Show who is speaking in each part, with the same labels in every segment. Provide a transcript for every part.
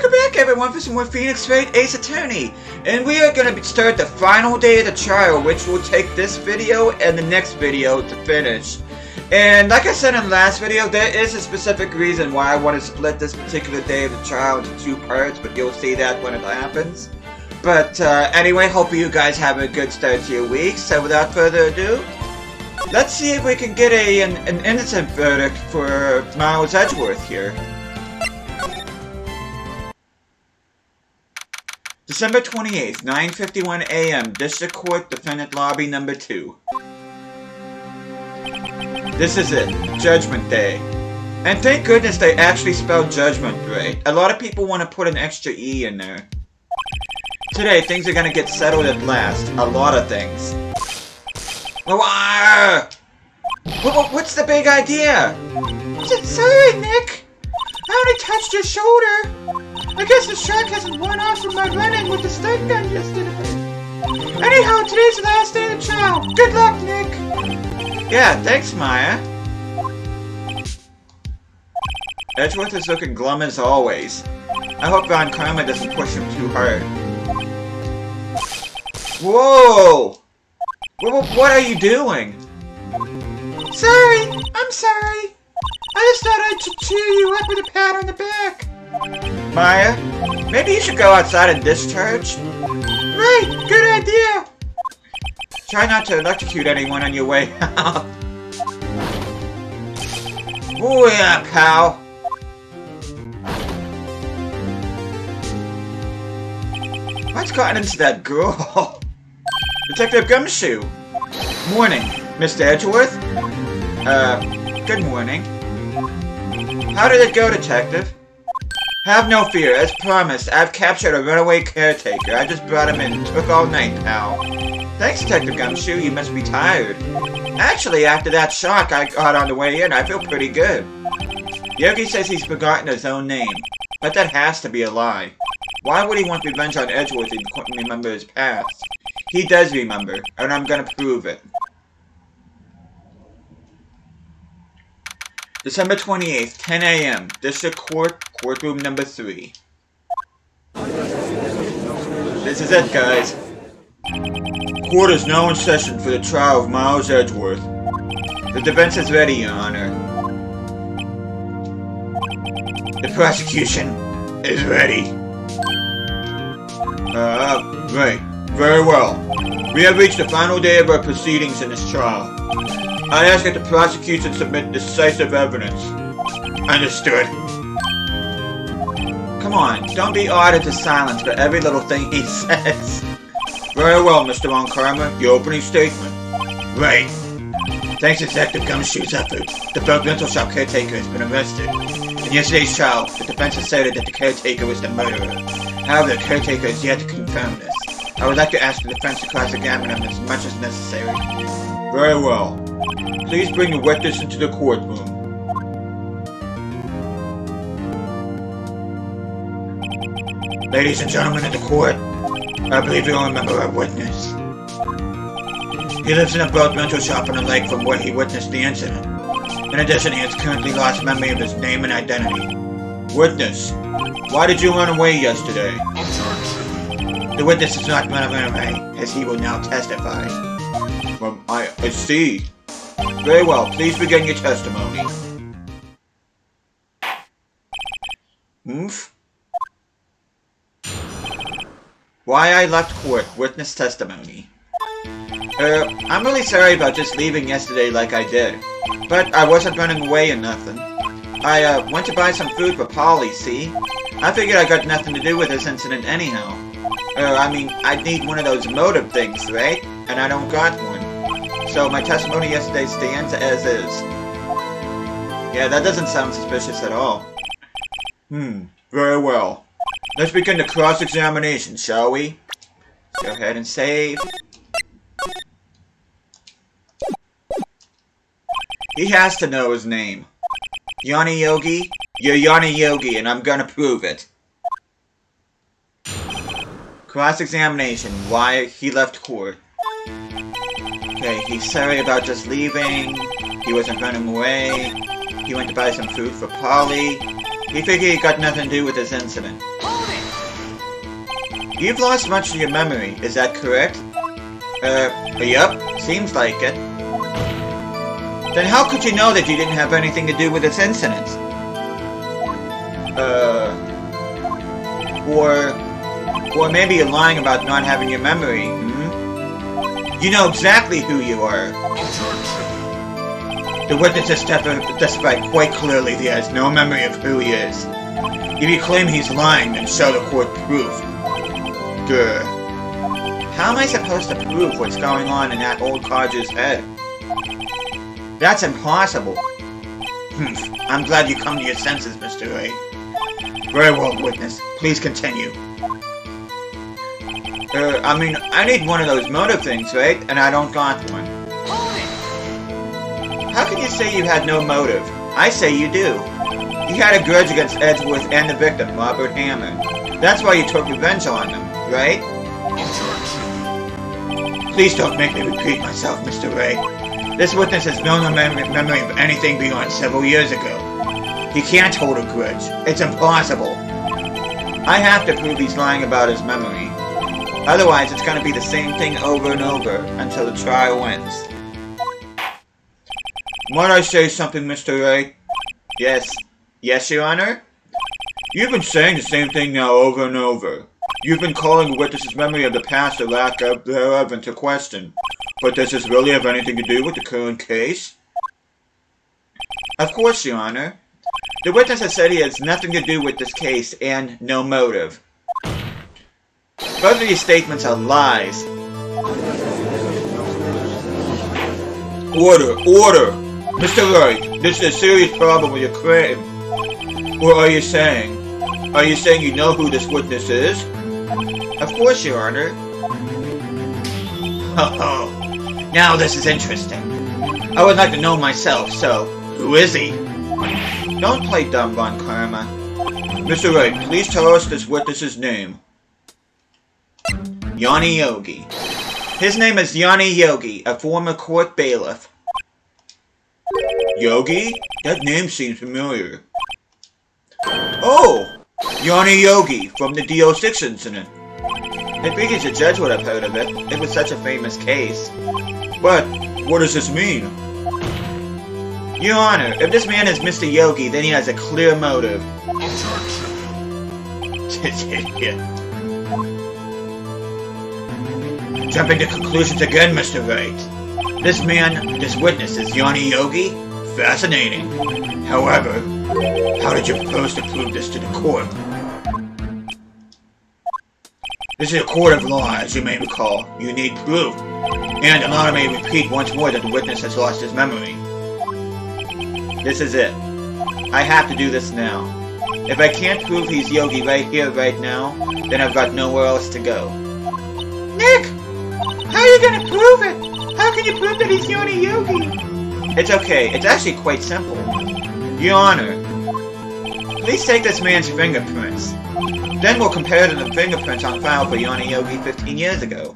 Speaker 1: Welcome back, everyone, for some more Phoenix Wright Ace Attorney. And we are going to start the final day of the trial, which will take this video and the next video to finish. And like I said in the last video, there is a specific reason why I want to split this particular day of the trial into two parts, but you'll see that when it happens. But anyway, hope you guys have a good start to your week. So without further ado, let's see if we can get an innocent verdict for Miles Edgeworth here. December 28th, 9:51 a.m. District Court, Defendant Lobby Number 2. This is it, Judgment Day. And thank goodness they actually spelled judgment right. A lot of people want to put an extra E in there. Today, things are gonna get settled at last. A lot of things. What's the big idea? Sorry, Nick. I only touched your shoulder. I guess the shock hasn't worn off from my running with the stun gun yesterday. Anyhow, today's the last day of the trial. Good luck, Nick. Yeah, thanks, Maya. Edgeworth is looking glum as always. I hope Von Karma doesn't push him too hard. Whoa! What are you doing? Sorry, I'm sorry. I just thought I'd cheer you up with a pat on the back. Maya, maybe you should go outside and discharge? Right, good idea. Try not to electrocute anyone on your way out. Oh yeah, pal. What's gotten into that girl? Detective Gumshoe. Morning, Mr. Edgeworth. Good morning. How did it go, Detective? Have no fear, as promised, I've captured a runaway caretaker. I just brought him in. Took all night, pal. Thanks, Detective Gumshoe, you must be tired. Actually, after that shock I got on the way in, I feel pretty good. Yogi says he's forgotten his own name, but that has to be a lie. Why would he want revenge on Edgeworth if he couldn't remember his past? He does remember, and I'm gonna prove it. December 28th, 10 a.m. District Court, Courtroom Number 3. This is it, guys. Court is now in session for the trial of Miles Edgeworth. The defense is ready, Your Honor. The prosecution is ready. Right. Very well. We have reached the final day of our proceedings in this trial. I ask that the prosecution submit decisive evidence. Understood. Come on, don't be awed into silence for every little thing he says. Very well, Mr. Von Karma, your opening statement. Right. Thanks to Detective Gumshoe's efforts, the Bug Rental Shop caretaker has been arrested. In yesterday's trial, the defense asserted that the caretaker was the murderer. However, the caretaker is yet to confirm this. I would like to ask the defense to cross-examine him as much as necessary. Very well. Please bring the witness into the courtroom. Ladies and gentlemen of the court, I believe you all remember our witness. He lives in a boat rental shop on the lake from where he witnessed the incident. In addition, he has currently lost memory of his name and identity. Witness, why did you run away yesterday? The witness is not going to run away, as he will now testify. Well, I see. Very well, please begin your testimony. Why I left court, witness testimony. I'm really sorry about just leaving yesterday like I did. But I wasn't running away or nothing. I went to buy some food for Polly, see? I figured I got nothing to do with this incident anyhow. I mean, I'd need one of those motive things, right? And I don't got one. So my testimony yesterday stands as is. Yeah, that doesn't sound suspicious at all. Very well. Let's begin the cross-examination, shall we? Let's go ahead and save. He has to know his name. Yanni Yogi? You're Yanni Yogi, and I'm gonna prove it. Cross-examination. Why he left court. Okay, he's sorry about just leaving. He wasn't running away. He went to buy some food for Polly. He figured he got nothing to do with this incident. You've lost much of your memory, is that correct? Yep, seems like it. Then how could you know that you didn't have anything to do with this incident? Or maybe you're lying about not having your memory, hmm? You know exactly who you are. The witness has testified quite clearly that he has no memory of who he is. If you claim he's lying, then show the court proof. Grr. How am I supposed to prove what's going on in that old codger's head? That's impossible. I'm glad you come to your senses, Mr. Wright. Very well, witness. Please continue. I mean, I need one of those motive things, right? And I don't got one. How can you say you had no motive? I say you do. You had a grudge against Edgeworth and the victim, Robert Hammond. That's why you took revenge on them, right? Please don't make me repeat myself, Mr. Wright. This witness has no memory of anything beyond several years ago. He can't hold a grudge. It's impossible. I have to prove he's lying about his memory. Otherwise, it's going to be the same thing over and over until the trial ends. Might I say something, Mr. Wright? Yes. Yes, Your Honor? You've been saying the same thing now over and over. You've been calling the witness's memory of the past or lack thereof into question. But does this really have anything to do with the current case? Of course, Your Honor. The witness has said he has nothing to do with this case and no motive. Both of these statements are lies. Order! Order! Mr. Wright, this is a serious problem with your claim. What are you saying? Are you saying you know who this witness is? Of course, Your Honor. Oh, now this is interesting. I would like to know myself, so who is he? Don't play dumb, Von Karma. Mr. Wright, please tell us this witness's name. Yanni Yogi. His name is Yanni Yogi, a former court bailiff. Yogi? That name seems familiar. Oh! Yanni Yogi, from the D06 incident. I figured the judge would have heard of it. It was such a famous case. But, what does this mean? Your Honor, if this man is Mr. Yogi, then he has a clear motive. Jumping to conclusions again, Mr. Wright. This witness is Yanni Yogi? Fascinating. However, how did you propose to prove this to the court? This is a court of law, as you may recall. You need proof. And allow me to repeat once more that the witness has lost his memory. This is it. I have to do this now. If I can't prove he's Yogi right here, right now, then I've got nowhere else to go. Nick! How are you gonna prove it? How can you prove that he's Yanni Yogi? It's okay. It's actually quite simple. Your Honor, please take this man's fingerprints. Then we'll compare to the fingerprints on file for Yanni Yogi 15 years ago.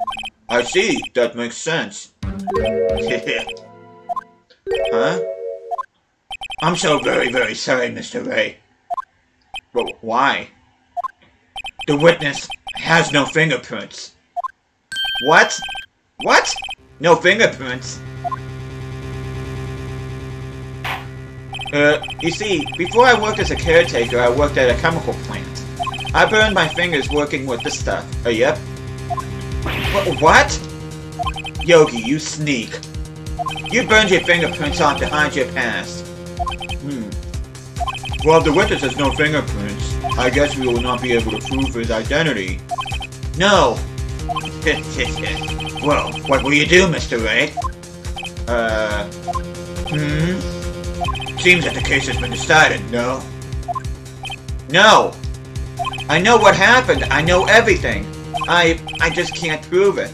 Speaker 1: I see. That makes sense. Huh? I'm so very, very sorry, Mr. Ray. But why? The witness has no fingerprints. What? What? No fingerprints? You see, before I worked as a caretaker, I worked at a chemical plant. I burned my fingers working with this stuff. Yep. What? Yogi, you sneak. You burned your fingerprints off to hide your past. Well, if the witness has no fingerprints, I guess we will not be able to prove his identity. No! Well, what will you do, Mr. Wright? Seems that the case has been decided, no? No! I know what happened. I know everything. I just can't prove it.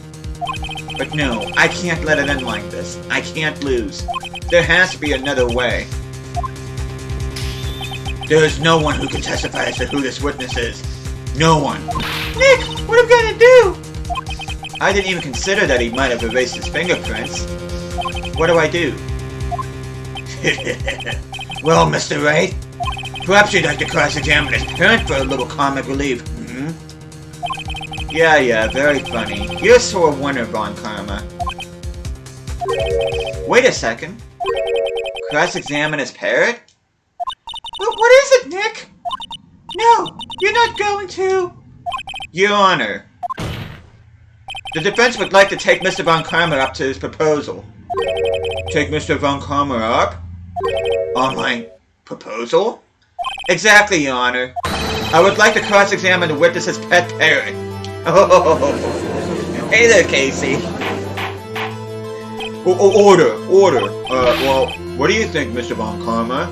Speaker 1: But no, I can't let it end like this. I can't lose. There has to be another way. There is no one who can testify as to who this witness is. No one. Nick, what am I gonna do? I didn't even consider that he might have erased his fingerprints. What do I do? Well, Mr. Wright, perhaps you'd like to cross-examine his parent for a little comic relief. Yeah, very funny. You're a sore winner, Von Karma. Wait a second. Cross-examine his parrot? What is it, Nick? No, you're not going to. Your Honor. The defense would like to take Mr. Von Karma up to his proposal. Take Mr. Von Karma up? On my proposal? Exactly, Your Honor. I would like to cross-examine the witness's pet parrot. Oh, hey there, Casey. Order. Well, what do you think, Mr. Von Karma?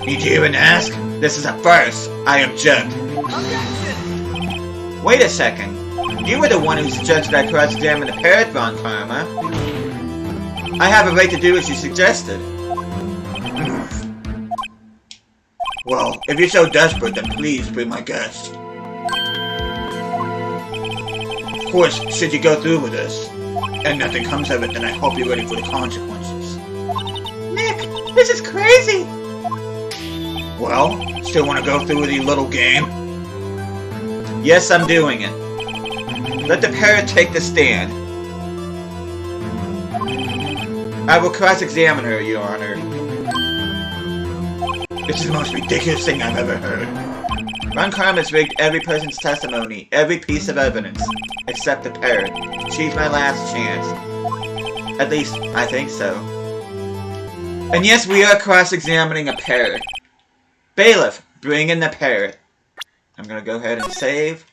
Speaker 1: Need you even ask? This is a farce. I object. Objection! Wait a second. You were the one who suggested I cross-examine the parrot, Von Karma. I have a right to do as you suggested. Well, if you're so desperate, then please be my guest. Of course, should you go through with this, and nothing comes of it, then I hope you're ready for the consequences. Nick, this is crazy! Well, still want to go through with your little game? Yes, I'm doing it. Let the parrot take the stand. I will cross-examine her, Your Honor. This is the most ridiculous thing I've ever heard. Von Karma has rigged every person's testimony, every piece of evidence, except the parrot. She's my last chance. At least, I think so. And yes, we are cross-examining a parrot. Bailiff, bring in the parrot. I'm gonna go ahead and save.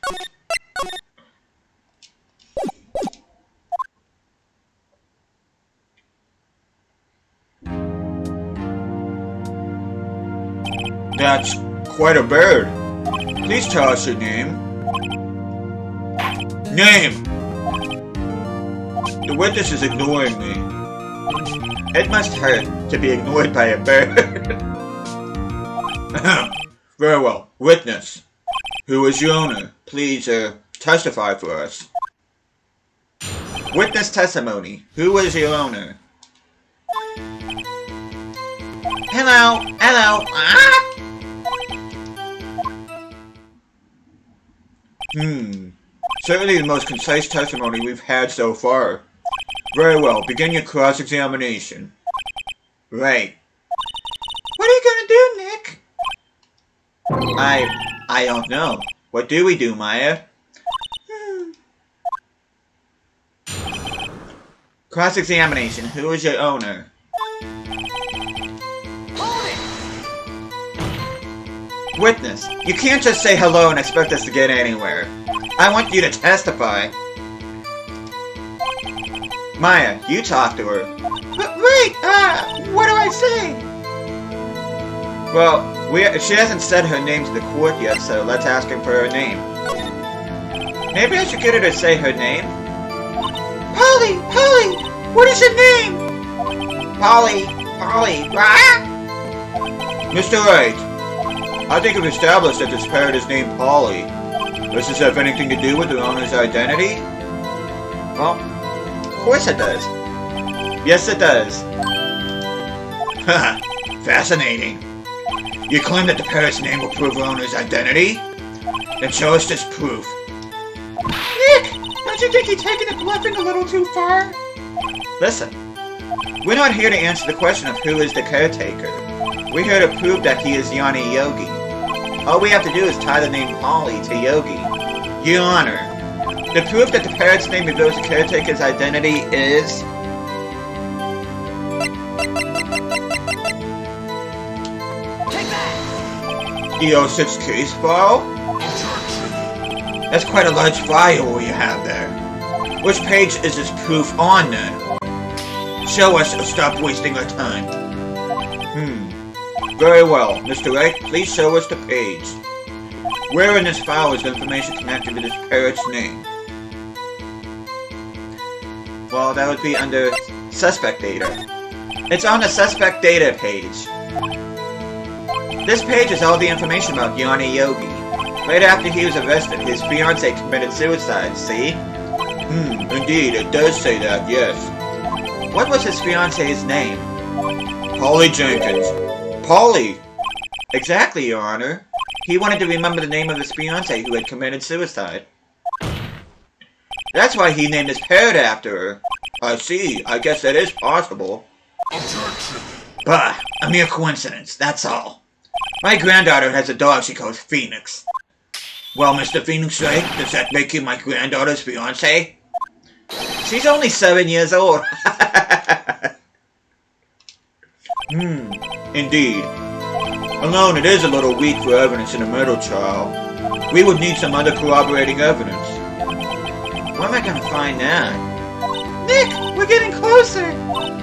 Speaker 1: That's quite a bird. Please tell us your name. Name! The witness is ignoring me. It must hurt to be ignored by a bird. Very well. Witness. Who is your owner? Please, testify for us. Witness testimony. Who is your owner? Hello. Ah! Certainly the most concise testimony we've had so far. Very well, begin your cross-examination. Right. What are you gonna do, Nick? I don't know. What do we do, Maya? Cross-examination. Who is your owner? Witness, you can't just say hello and expect us to get anywhere. I want you to testify. Maya, you talk to her. Wait, what do I say? Well, she hasn't said her name to the court yet, so let's ask her for her name. Maybe I should get her to say her name? Polly, what is your name? Polly, Mr. Wright, I think we've established that this parrot is named Polly. Does this have anything to do with the owner's identity? Well, of course it does. Yes, it does. Haha, fascinating. You claim that the parrot's name will prove the owner's identity? Then show us this proof. Nick, don't you think you're taking the bluffing a little too far? Listen, we're not here to answer the question of who is the caretaker. We're here to prove that he is Yanni Yogi. All we have to do is tie the name Polly to Yogi. Your Honor, the proof that the parrot's name reveals the caretaker's identity is... Take that! The 06 case file? That's quite a large file you have there. Which page is this proof on, then? Show us or stop wasting our time. Very well. Mr. Wright, please show us the page. Where in this file is the information connected to this parrot's name? Well, that would be under suspect data. It's on the suspect data page. This page is all the information about Yanni Yogi. Right after he was arrested, his fiancée committed suicide, see? Indeed, it does say that, yes. What was his fiancée's name? Polly Jenkins. Polly! Exactly, Your Honor. He wanted to remember the name of his fiancée who had committed suicide. That's why he named his parrot after her. I see. I guess that is possible.
Speaker 2: Objection!
Speaker 1: Bah, a mere coincidence, that's all. My granddaughter has a dog she calls Phoenix. Well, Mr. Phoenix Wright, does that make you my granddaughter's fiancé? She's only 7 years old. Indeed. Alone, it is a little weak for evidence in a murder trial. We would need some other corroborating evidence. Where am I gonna find that?
Speaker 3: Nick, we're getting closer.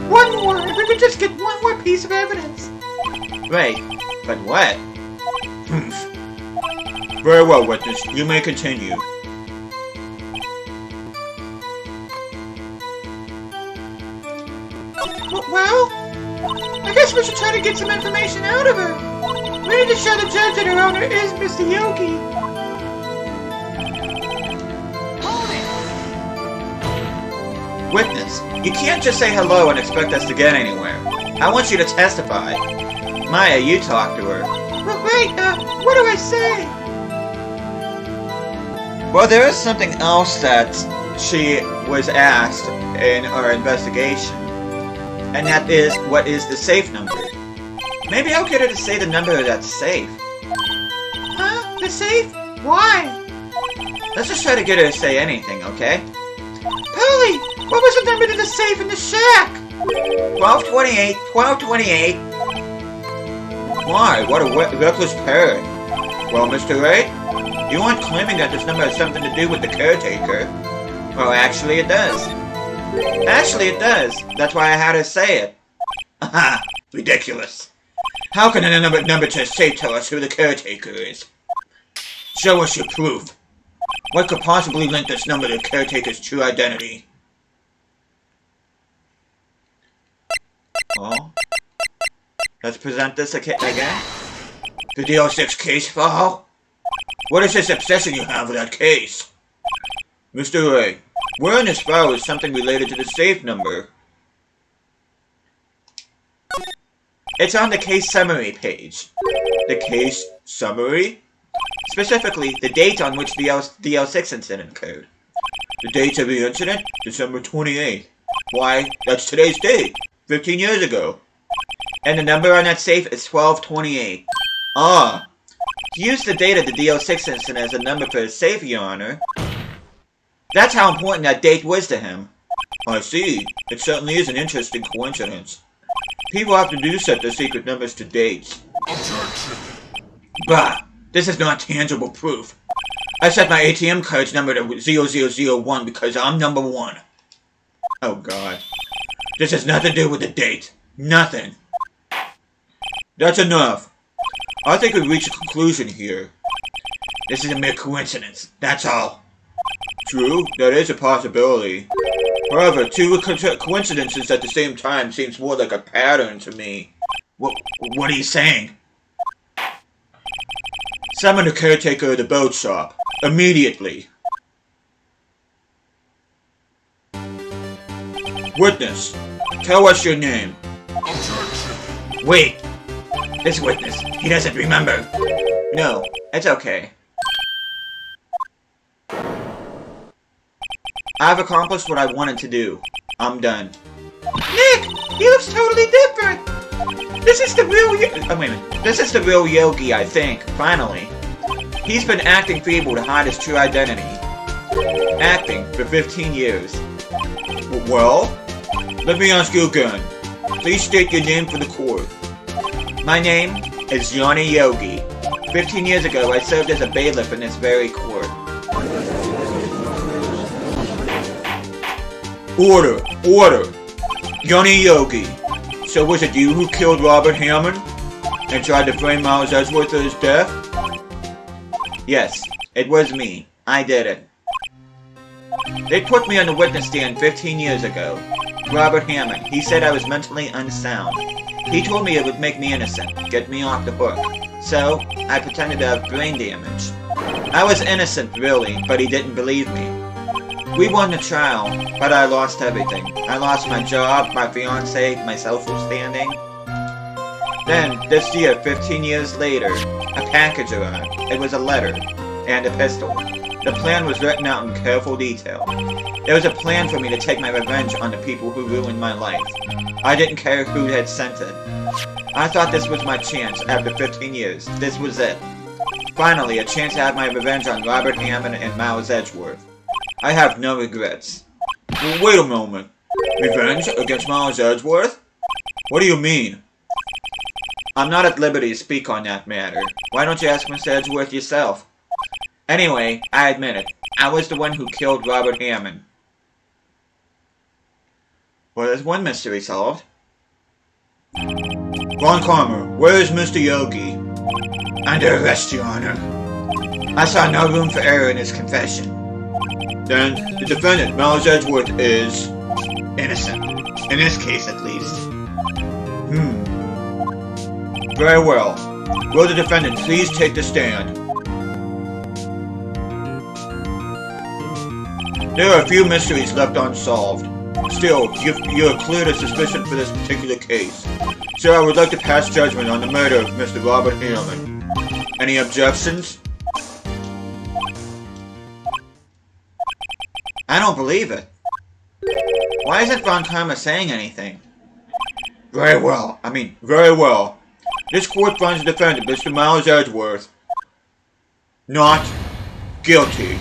Speaker 3: One more, if we could just get one more piece of evidence.
Speaker 1: Right, but what? Very well, witness. You may continue.
Speaker 3: Well, I guess we should try to get some information out of her. We need to show the judge that her owner is Mr. Yogi.
Speaker 1: Witness, you can't just say hello and expect us to get anywhere. I want you to testify. Maya, you talk to her.
Speaker 3: Wait, what do I say?
Speaker 1: Well, there is something else that she was asked in our investigation. And that is, what is the safe number? Maybe I'll get her to say the number that's safe.
Speaker 3: Huh? The safe? Why?
Speaker 1: Let's just try to get her to say anything, okay?
Speaker 3: Polly, what was the number to the safe in the shack?
Speaker 1: 1228, 1228. Why? What a reckless parrot. Well, Mr. Wright, you aren't claiming that this number has something to do with the caretaker. Well, actually it does. Actually it does. That's why I had her say it. Aha! Ridiculous. How can a number to safe tell us who the caretaker is? Show us your proof. What could possibly link this number to the caretaker's true identity? Oh? Let's present this again. The DL6 case file? What is this obsession you have with that case? Mr. Ray, where in this file is something related to the safe number? It's on the case summary page. The case summary? Specifically, the date on which the DL6 incident occurred. The date of the incident? December 28th. Why, that's today's date. 15 years ago. And the number on that safe is 1228. Ah. He used the date of the DL6 incident as a number for his safe, Your Honor. That's how important that date was to him. I see. It certainly is an interesting coincidence. People often do set their secret numbers to dates.
Speaker 2: Objection!
Speaker 1: Bah! This is not tangible proof. I set my ATM card's number to 0001 because I'm number 1. Oh god. This has nothing to do with the date. Nothing. That's enough. I think we've reached a conclusion here. This is a mere coincidence. That's all. True, that is a possibility. However, two coincidences at the same time seems more like a pattern to me. What are you saying? Summon the caretaker of the boat shop. Immediately. Witness, tell us your name.
Speaker 2: Objection!
Speaker 1: Wait! This witness, he doesn't remember. No, it's okay. I've accomplished what I wanted to do. I'm done.
Speaker 3: Nick, he looks totally different. This is the real Yogi.
Speaker 1: Oh, wait a minute. This is the real Yogi, I think, finally. He's been acting feeble to hide his true identity. Acting for 15 years. Well, let me ask you again. Please state your name for the court. My name is Johnny Yogi. 15 years ago, I served as a bailiff in this very court. Order! Order! Johnny Yogi. So was it you who killed Robert Hammond? And tried to frame Miles Edgeworth for his death? Yes, it was me. I did it. They put me on the witness stand 15 years ago. Robert Hammond, he said I was mentally unsound. He told me it would make me innocent, get me off the hook. So, I pretended to have brain damage. I was innocent, really, but he didn't believe me. We won the trial, but I lost everything. I lost my job, my fiancé, my social standing. Then, this year, 15 years later, a package arrived. It was a letter. and a pistol. The plan was written out in careful detail. It was a plan for me to take my revenge on the people who ruined my life. I didn't care who had sent it. I thought this was my chance after 15 years. This was it. Finally, a chance to have my revenge on Robert Hammond and Miles Edgeworth. I have no regrets. Wait a moment. Revenge against Miles Edgeworth? What do you mean? I'm not at liberty to speak on that matter. Why don't you ask Mr. Edgeworth yourself? Anyway, I admit it. I was the one who killed Robert Hammond. Well, there's one mystery solved. Ron Carmer, where is Mr. Yogi? Under arrest, Your Honor. I saw no room for error in his confession. Then, the defendant, Miles Edgeworth, is... innocent. In this case, at least. Very well. Will the defendant please take the stand? There are a few mysteries left unsolved. Still, you're cleared of suspicion for this particular case. So I would like to pass judgment on the murder of Mr. Robert Hammond. Any objections? I don't believe it. Why isn't Von Karma saying anything? Very well. Very well. This court finds the defendant, Mr. Miles Edgeworth, not guilty.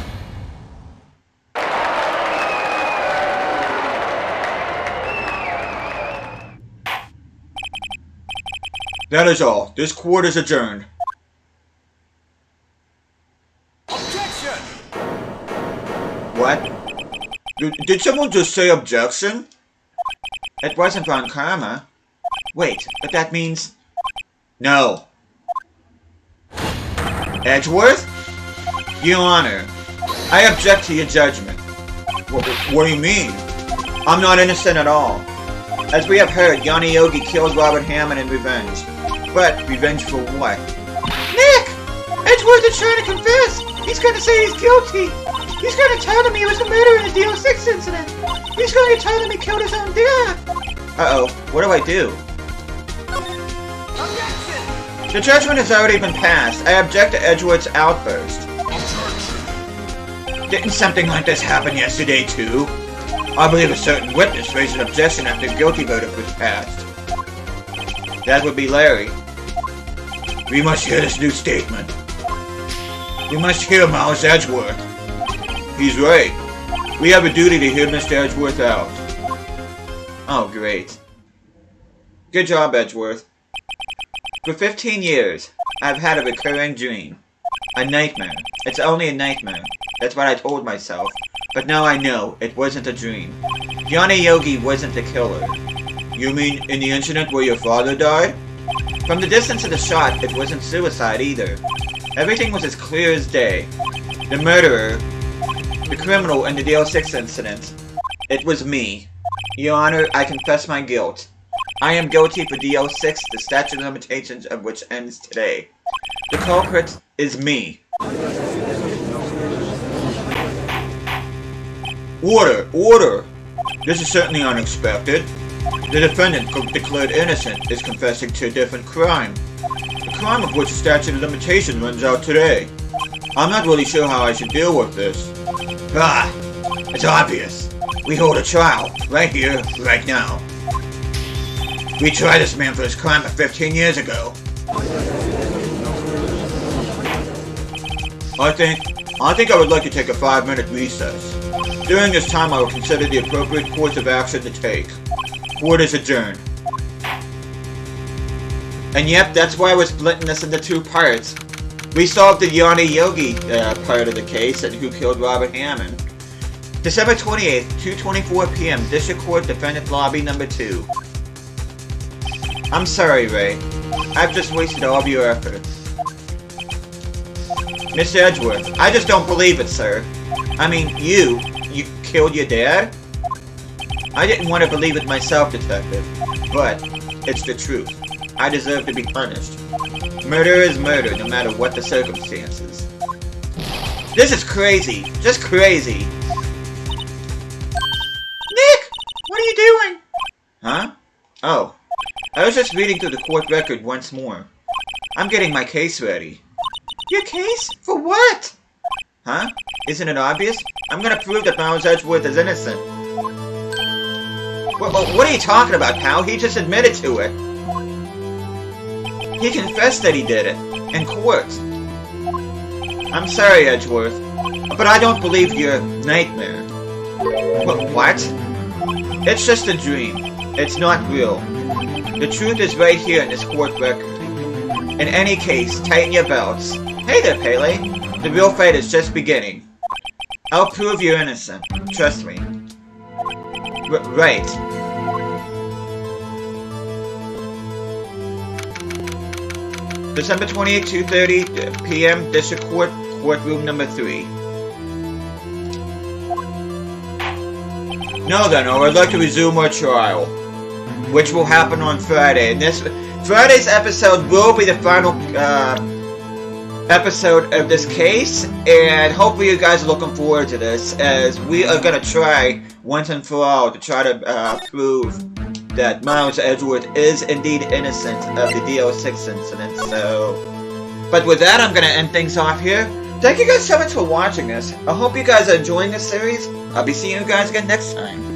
Speaker 1: That is all. This court is adjourned.
Speaker 2: Objection!
Speaker 1: What? Did someone just say objection? It wasn't Von Karma. Wait, but that means... No. Edgeworth? Your Honor, I object to your judgment. What do you mean? I'm not innocent at all. As we have heard, Yanni Yogi killed Robert Hammond in revenge. But revenge for what?
Speaker 3: Nick! Edgeworth is trying to confess! He's gonna say he's guilty! He's gonna tell them he was the murderer in the DO6 incident! He's gonna tell them he killed his own dad!
Speaker 1: Uh-oh, what do I do?
Speaker 2: Objection!
Speaker 1: The judgment has already been passed. I object to Edgeworth's outburst.
Speaker 2: Objection!
Speaker 1: Didn't something like this happen yesterday, too? I believe a certain witness raised an objection after the guilty verdict was passed. That would be Larry. We must hear this new statement. We must hear Miles Edgeworth. He's right. We have a duty to hear Mr. Edgeworth out. Oh, great. Good job, Edgeworth. For 15 years, I've had a recurring dream. A nightmare. It's only a nightmare. That's what I told myself. But now I know it wasn't a dream. Yanni Yogi wasn't the killer. You mean in the incident where your father died? From the distance of the shot, it wasn't suicide either. Everything was as clear as day. The murderer, the criminal in the DL6 incident, it was me. Your Honor, I confess my guilt. I am guilty for DL6, the statute of limitations of which ends today. The culprit is me. Order! Order! This is certainly unexpected. The defendant, declared innocent, is confessing to a different crime. The crime of which the statute of limitation runs out today. I'm not really sure how I should deal with this. Ah! It's obvious. We hold a trial, right here, right now. We tried this man for his crime of 15 years ago. I think I would like to take a 5-minute recess. During this time, I will consider the appropriate course of action to take. Court is adjourned. And yep, that's why we're splitting this into 2 parts. We solved the Yanni Yogi part of the case and who killed Robert Hammond. December 28th, 2:24 p.m. District Court Defendant Lobby Number 2. I'm sorry, Ray. I've just wasted all of your efforts. Mr. Edgeworth, I just don't believe it, sir. I mean, you killed your dad? I didn't want to believe it myself, Detective, but it's the truth. I deserve to be punished. Murder is murder, no matter what the circumstances. This is crazy. Just crazy.
Speaker 3: Nick! What are you doing?
Speaker 1: Huh? Oh. I was just reading through the court record once more. I'm getting my case ready.
Speaker 3: Your case? For what?
Speaker 1: Huh? Isn't it obvious? I'm gonna prove that Miles Edgeworth is innocent. What are you talking about, pal? He just admitted to it. He confessed that he did it. In court. I'm sorry, Edgeworth, but I don't believe your nightmare. What? It's just a dream. It's not real. The truth is right here in this court record. In any case, tighten your belts. Hey there, Pele. The real fight is just beginning. I'll prove you're innocent. Trust me. Right. December 28, 2:30 p.m. District Court, Courtroom number 3. Now then, I would like to resume our trial, which will happen on Friday. And Friday's episode will be the final episode of this case, and hopefully you guys are looking forward to this, as we are going to try once and for all to try to prove that Miles Edgeworth is indeed innocent of the DO6 incident. But with that, I'm going to end things off here. Thank you guys so much for watching this. I hope you guys are enjoying this series. I'll be seeing you guys again next time.